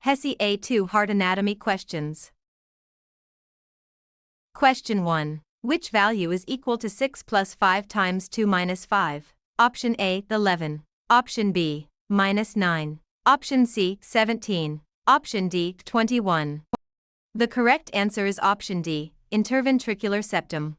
HESI A2 Heart Anatomy Questions. Question 1. Which value is equal to 6 plus 5 times 2 minus 5? Option A, 11. Option B, minus 9. Option C, 17. Option D, 21. The correct answer is option D, interventricular septum.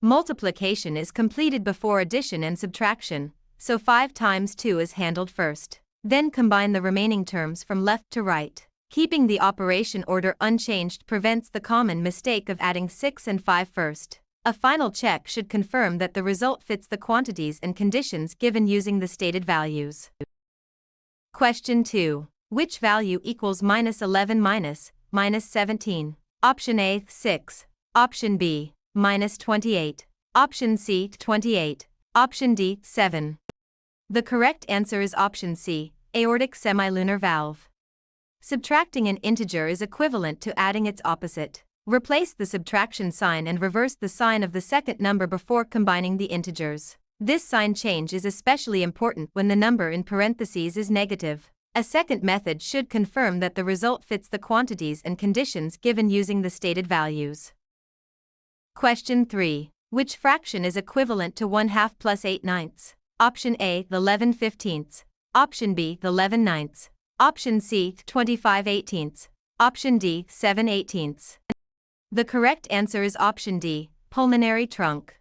Multiplication is completed before addition and subtraction, so 5 times 2 is handled first. Then combine the remaining terms from left to right. Keeping the operation order unchanged prevents the common mistake of adding 6 and 5 first. A final check should confirm that the result fits the quantities and conditions given using the stated values. Question 2. Which value equals minus 11 minus 17? Option A, 6. Option B, minus 28. Option C, 28. Option D, 7. The correct answer is option C, aortic semilunar valve. Subtracting an integer is equivalent to adding its opposite. Replace the subtraction sign and reverse the sign of the second number before combining the integers. This sign change is especially important when the number in parentheses is negative. A second method should confirm that the result fits the quantities and conditions given using the stated values. Question 3. Which fraction is equivalent to 1/2 plus 8/9? Option A, 11/15. Option B, 11/9. Option C, 25/18. Option D, 7/18. The correct answer is option D, pulmonary trunk.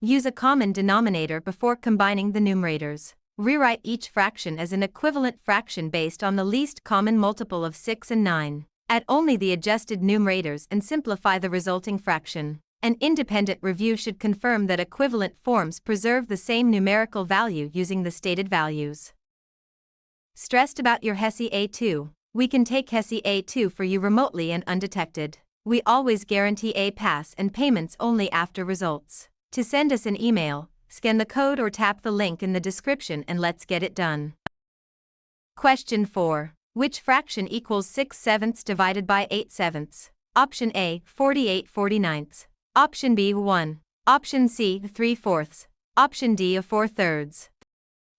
Use a common denominator before combining the numerators. Rewrite each fraction as an equivalent fraction based on the least common multiple of 6 and 9. Add only the adjusted numerators and simplify the resulting fraction. An independent review should confirm that equivalent forms preserve the same numerical value using the stated values. Stressed about your HESI A2? We can take HESI A2 for you remotely and undetected. We always guarantee a pass and payments only after results. To send us an email, scan the code or tap the link in the description and let's get it done. Question 4. Which fraction equals 6/7 divided by 8/7? Option A, 48/49. Option B, 1. Option C, 3/4. Option D, 4/3.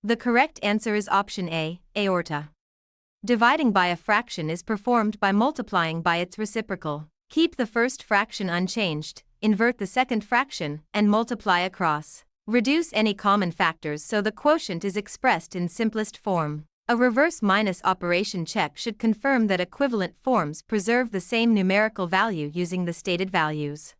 The correct answer is option A, aorta. Dividing by a fraction is performed by multiplying by its reciprocal. Keep the first fraction unchanged, invert the second fraction, and multiply across. Reduce any common factors so the quotient is expressed in simplest form. A reverse minus operation check should confirm that equivalent forms preserve the same numerical value using the stated values.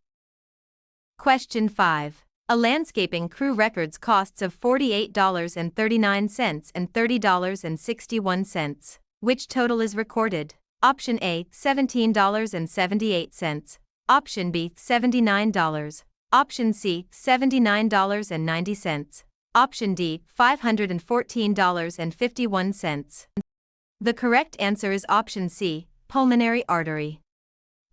Question 5. A landscaping crew records costs of $48.39 and $30.61. Which total is recorded? Option A, $17.78. Option B, $79. Option C, $79.90. Option D, $514.51. The correct answer is option C, pulmonary artery.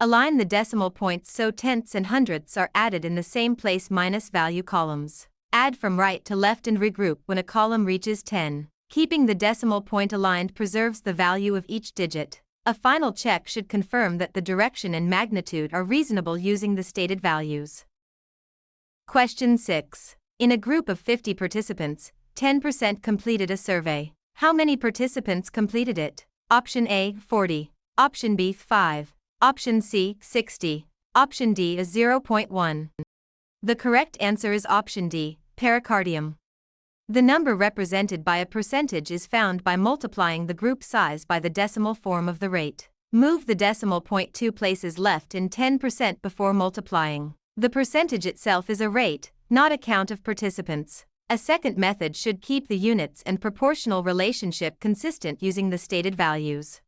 Align the decimal points so tenths and hundredths are added in the same place minus value columns. Add from right to left and regroup when a column reaches 10. Keeping the decimal point aligned preserves the value of each digit. A final check should confirm that the direction and magnitude are reasonable using the stated values. Question 6. In a group of 50 participants, 10% completed a survey. How many participants completed it? Option A, 40. Option B, 5. Option C, 60. Option D is 0.1. The correct answer is option D, pericardium. The number represented by a percentage is found by multiplying the group size by the decimal form of the rate. Move the decimal point 2 places left in 10% before multiplying. The percentage itself is a rate, not a count of participants. A second method should keep the units and proportional relationship consistent using the stated values.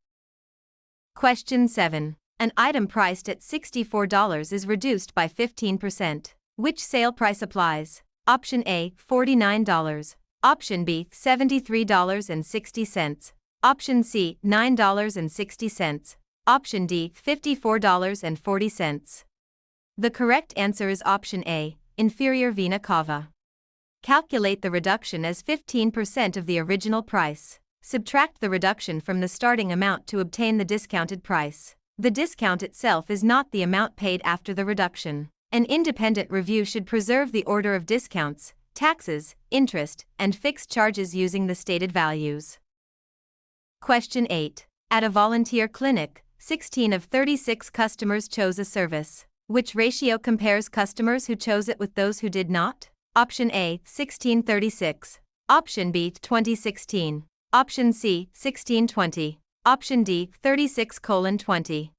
Question 7. An item priced at $64 is reduced by 15%. Which sale price applies? Option A, $49. Option B, $73.60. Option C, $9.60. Option D, $54.40. The correct answer is option A, inferior vena cava. Calculate the reduction as 15% of the original price. Subtract the reduction from the starting amount to obtain the discounted price. The discount itself is not the amount paid after the reduction. An independent review should preserve the order of discounts, taxes, interest, and fixed charges using the stated values. Question 8. At a volunteer clinic, 16 of 36 customers chose a service. Which ratio compares customers who chose it with those who did not? Option A, 16:36. Option B, 20:16. Option C, 16:20. Option D, 36:20.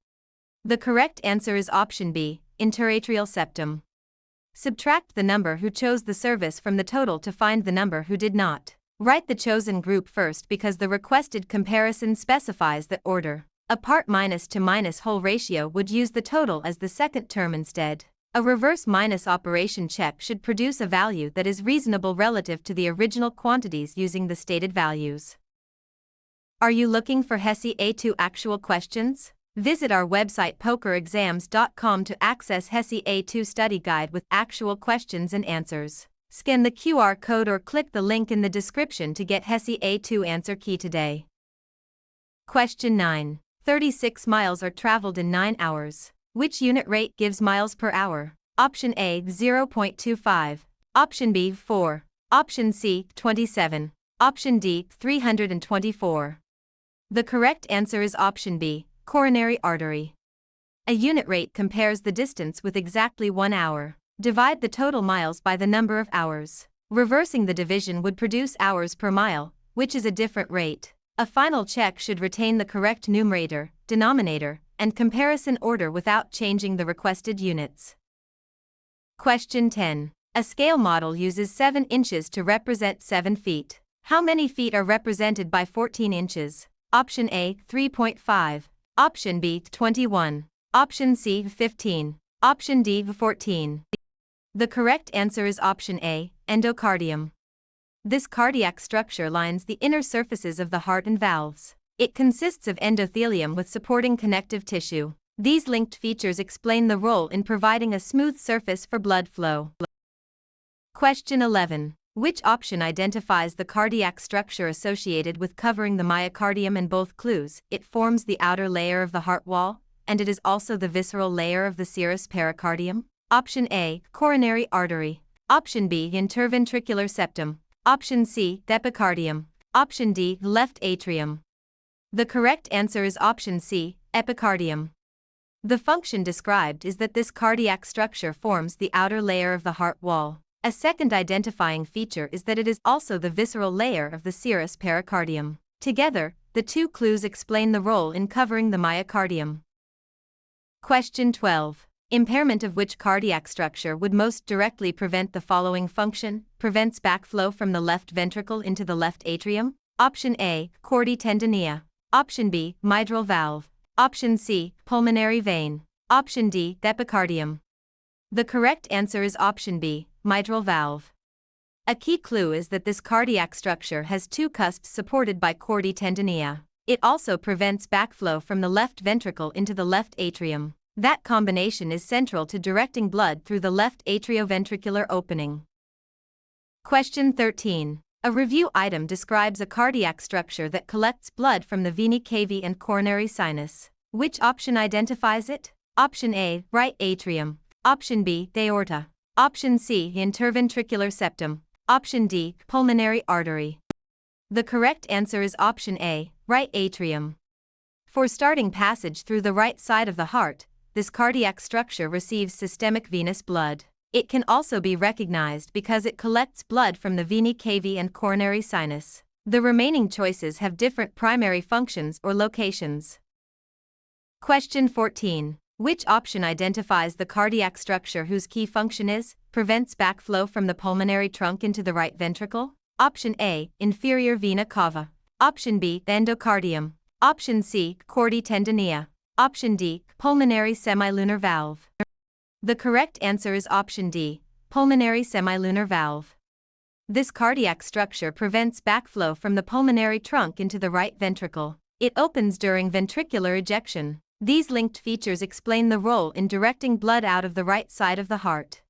The correct answer is option B, interatrial septum. Subtract the number who chose the service from the total to find the number who did not. Write the chosen group first because the requested comparison specifies the order. A part minus to minus whole ratio would use the total as the second term instead. A reverse minus operation check should produce a value that is reasonable relative to the original quantities using the stated values. Are you looking for HESI A2 actual questions? Visit our website pokerexams.com to access HESI A2 study guide with actual questions and answers. Scan the QR code or click the link in the description to get HESI A2 answer key today. Question 9. 36 miles are traveled in 9 hours. Which unit rate gives miles per hour? Option A, 0.25. Option B, 4. Option C, 27. Option D, 324. The correct answer is option B, coronary artery. A unit rate compares the distance with exactly 1 hour. Divide the total miles by the number of hours. Reversing the division would produce hours per mile, which is a different rate. A final check should retain the correct numerator, denominator, and comparison order without changing the requested units. Question 10. A scale model uses 7 inches to represent 7 feet. How many feet are represented by 14 inches? Option A, 3.5. Option B, 21. Option C, 15. Option D, 14. The correct answer is option A, endocardium. This cardiac structure lines the inner surfaces of the heart and valves. It consists of endothelium with supporting connective tissue. These linked features explain the role in providing a smooth surface for blood flow. Question 11. Which option identifies the cardiac structure associated with covering the myocardium in both clues? It forms the outer layer of the heart wall, and it is also the visceral layer of the serous pericardium. Option A, coronary artery. Option B, interventricular septum. Option C, epicardium. Option D, left atrium. The correct answer is option C, epicardium. The function described is that this cardiac structure forms the outer layer of the heart wall. A second identifying feature is that it is also the visceral layer of the serous pericardium. Together, the two clues explain the role in covering the myocardium. Question 12. Impairment of which cardiac structure would most directly prevent the following function? Prevents backflow from the left ventricle into the left atrium? Option A, chorditendynia. Option B, mitral valve. Option C, pulmonary vein. Option D, epicardium. The correct answer is option B, mitral valve. A key clue is that this cardiac structure has two cusps supported by chorditendynia. It also prevents backflow from the left ventricle into the left atrium. That combination is central to directing blood through the left atrioventricular opening. Question 13. A review item describes a cardiac structure that collects blood from the vena cava and coronary sinus. Which option identifies it? Option A, right atrium. Option B, aorta. Option C, interventricular septum. Option D, pulmonary artery. The correct answer is option A, right atrium. For starting passage through the right side of the heart, this cardiac structure receives systemic venous blood. It can also be recognized because it collects blood from the vena cava and coronary sinus. The remaining choices have different primary functions or locations. Question 14. Which option identifies the cardiac structure whose key function is, prevents backflow from the pulmonary trunk into the right ventricle? Option A, inferior vena cava. Option B, endocardium. Option C, chorditendynia. Option D, pulmonary semilunar valve. The correct answer is option D, pulmonary semilunar valve. This cardiac structure prevents backflow from the pulmonary trunk into the right ventricle. It opens during ventricular ejection. These linked features explain the role in directing blood out of the right side of the heart.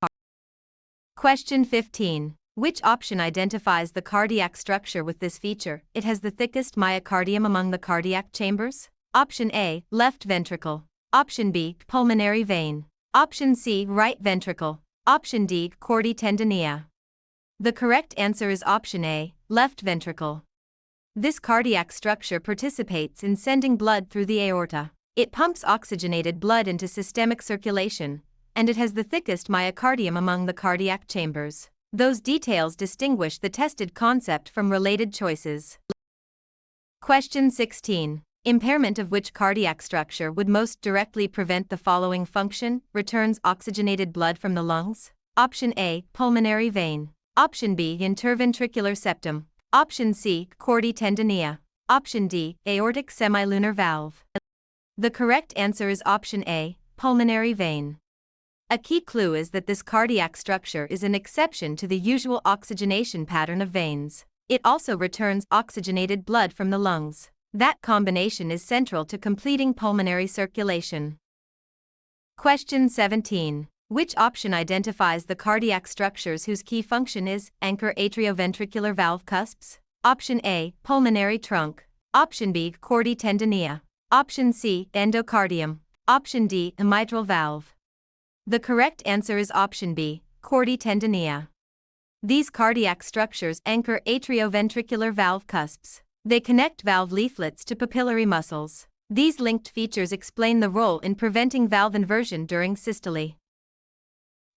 Question 15. Which option identifies the cardiac structure with this feature? It has the thickest myocardium among the cardiac chambers. Option A, left ventricle. Option B, pulmonary vein. Option C, right ventricle. Option D, chorditendynia. The correct answer is option A, left ventricle. This cardiac structure participates in sending blood through the aorta. It pumps oxygenated blood into systemic circulation, and it has the thickest myocardium among the cardiac chambers. Those details distinguish the tested concept from related choices. Question 16. Impairment of which cardiac structure would most directly prevent the following function? Returns oxygenated blood from the lungs? Option A, pulmonary vein. Option B, interventricular septum. Option C, chordae tendineae. Option D, aortic semilunar valve. The correct answer is option A, pulmonary vein. A key clue is that this cardiac structure is an exception to the usual oxygenation pattern of veins. It also returns oxygenated blood from the lungs. That combination is central to completing pulmonary circulation. Question 17. Which option identifies the cardiac structures whose key function is anchor atrioventricular valve cusps? Option A, pulmonary trunk. Option B, chordae tendineae. Option C, endocardium. Option D, mitral valve. The correct answer is option B, chordae tendineae. These cardiac structures anchor atrioventricular valve cusps. They connect valve leaflets to papillary muscles. These linked features explain the role in preventing valve inversion during systole.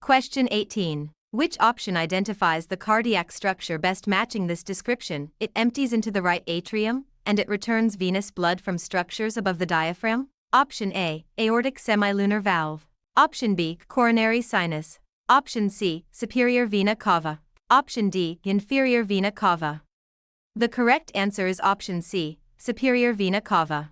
Question 18. Which option identifies the cardiac structure best matching this description? It empties into the right atrium, and it returns venous blood from structures above the diaphragm? Option A, aortic semilunar valve. Option B, coronary sinus. Option C, superior vena cava. Option D, inferior vena cava. The correct answer is option C, superior vena cava.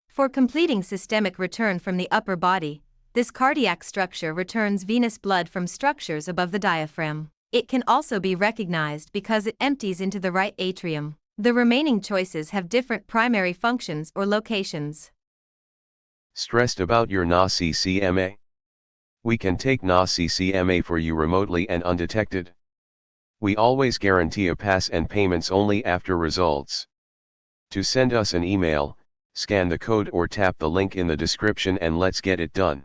For completing systemic return from the upper body, this cardiac structure returns venous blood from structures above the diaphragm. It can also be recognized because it empties into the right atrium. The remaining choices have different primary functions or locations. Stressed about your NA-CCMA? We can take NA-CCMA for you remotely and undetected. We always guarantee a pass and payments only after results. To send us an email, scan the code or tap the link in the description and let's get it done.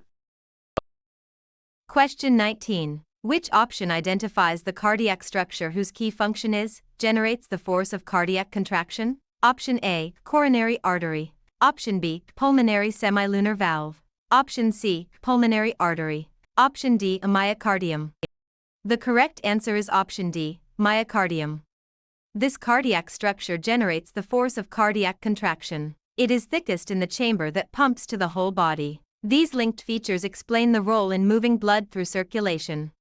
Question 19. Which option identifies the cardiac structure whose key function is, generates the force of cardiac contraction? Option A, coronary artery. Option B, pulmonary semilunar valve. Option C, pulmonary artery. Option D, a myocardium. The correct answer is option D, myocardium. This cardiac structure generates the force of cardiac contraction. It is thickest in the chamber that pumps to the whole body. These linked features explain the role in moving blood through circulation.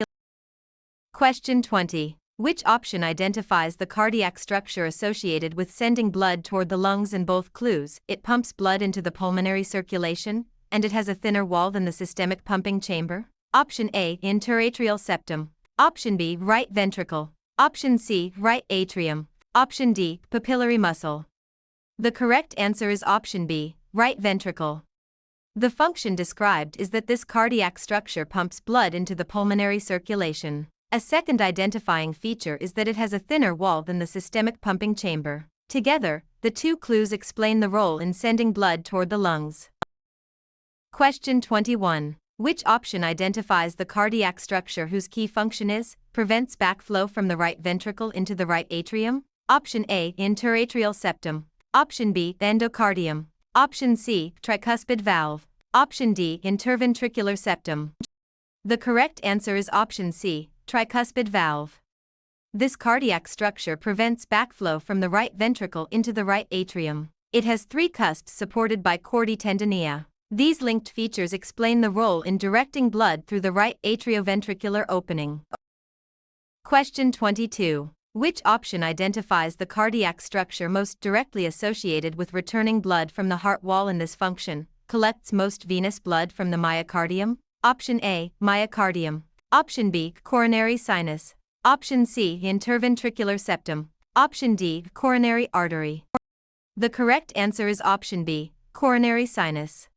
Question 20. Which option identifies the cardiac structure associated with sending blood toward the lungs? In both clues, it pumps blood into the pulmonary circulation, and it has a thinner wall than the systemic pumping chamber? Option A, interatrial septum. Option B, right ventricle. Option C, right atrium. Option D, papillary muscle. The correct answer is option B, right ventricle. The function described is that this cardiac structure pumps blood into the pulmonary circulation. A second identifying feature is that it has a thinner wall than the systemic pumping chamber. Together, the two clues explain the role in sending blood toward the lungs. Question 21. Which option identifies the cardiac structure whose key function is, prevents backflow from the right ventricle into the right atrium? Option A, interatrial septum. Option B, endocardium. Option C, tricuspid valve. Option D, interventricular septum. The correct answer is option C, tricuspid valve. This cardiac structure prevents backflow from the right ventricle into the right atrium. It has three cusps supported by chordae tendineae. These linked features explain the role in directing blood through the right atrioventricular opening. Question 22. Which option identifies the cardiac structure most directly associated with returning blood from the heart wall? In this function, collects most venous blood from the myocardium? Option A, myocardium. Option B, coronary sinus. Option C, interventricular septum. Option D, coronary artery. The correct answer is option B, coronary sinus.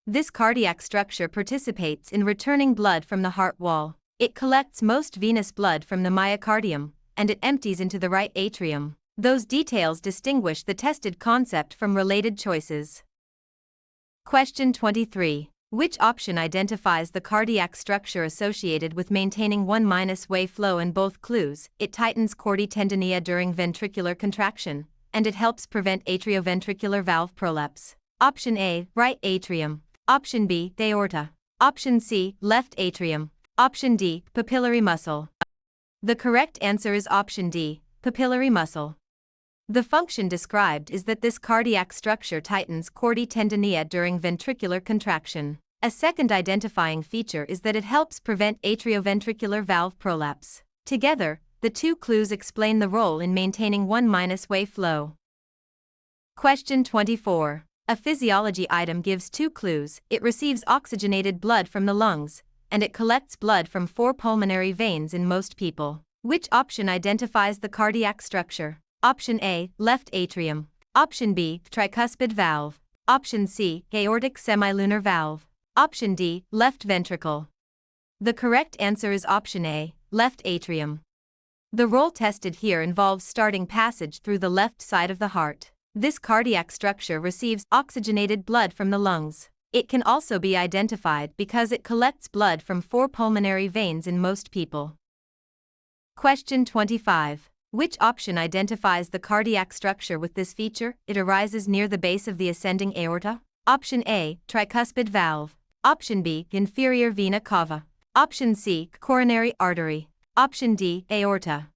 This cardiac structure participates in returning blood from the heart wall. It collects most venous blood from the myocardium, and it empties into the right atrium. Those details distinguish the tested concept from related choices. Question 23. Which option identifies the cardiac structure associated with maintaining 1- way flow? In both clues, it tightens chordae tendineae during ventricular contraction, and it helps prevent atrioventricular valve prolapse. Option A, right atrium. Option B, aorta. Option C, left atrium. Option D, papillary muscle. The correct answer is option D, papillary muscle. The function described is that this cardiac structure tightens chordae tendineae during ventricular contraction. A second identifying feature is that it helps prevent atrioventricular valve prolapse. Together, the two clues explain the role in maintaining 1-way flow. Question 24. A physiology item gives two clues. It receives oxygenated blood from the lungs, and it collects blood from 4 pulmonary veins in most people. Which option identifies the cardiac structure? Option A, left atrium. Option B, tricuspid valve. Option C, aortic semilunar valve. Option D, left ventricle. The correct answer is option A, left atrium. The role tested here involves starting passage through the left side of the heart. This cardiac structure receives oxygenated blood from the lungs. It can also be identified because it collects blood from 4 pulmonary veins in most people. Question 25. Which option identifies the cardiac structure with this feature? It arises near the base of the ascending aorta. Option A, tricuspid valve. Option B, inferior vena cava. Option C, coronary artery. Option D, aorta.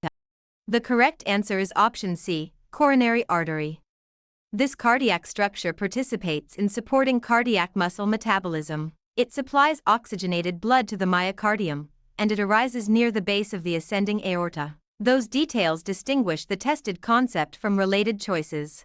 The correct answer is option C, coronary artery. This cardiac structure participates in supporting cardiac muscle metabolism. It supplies oxygenated blood to the myocardium, and it arises near the base of the ascending aorta. Those details distinguish the tested concept from related choices.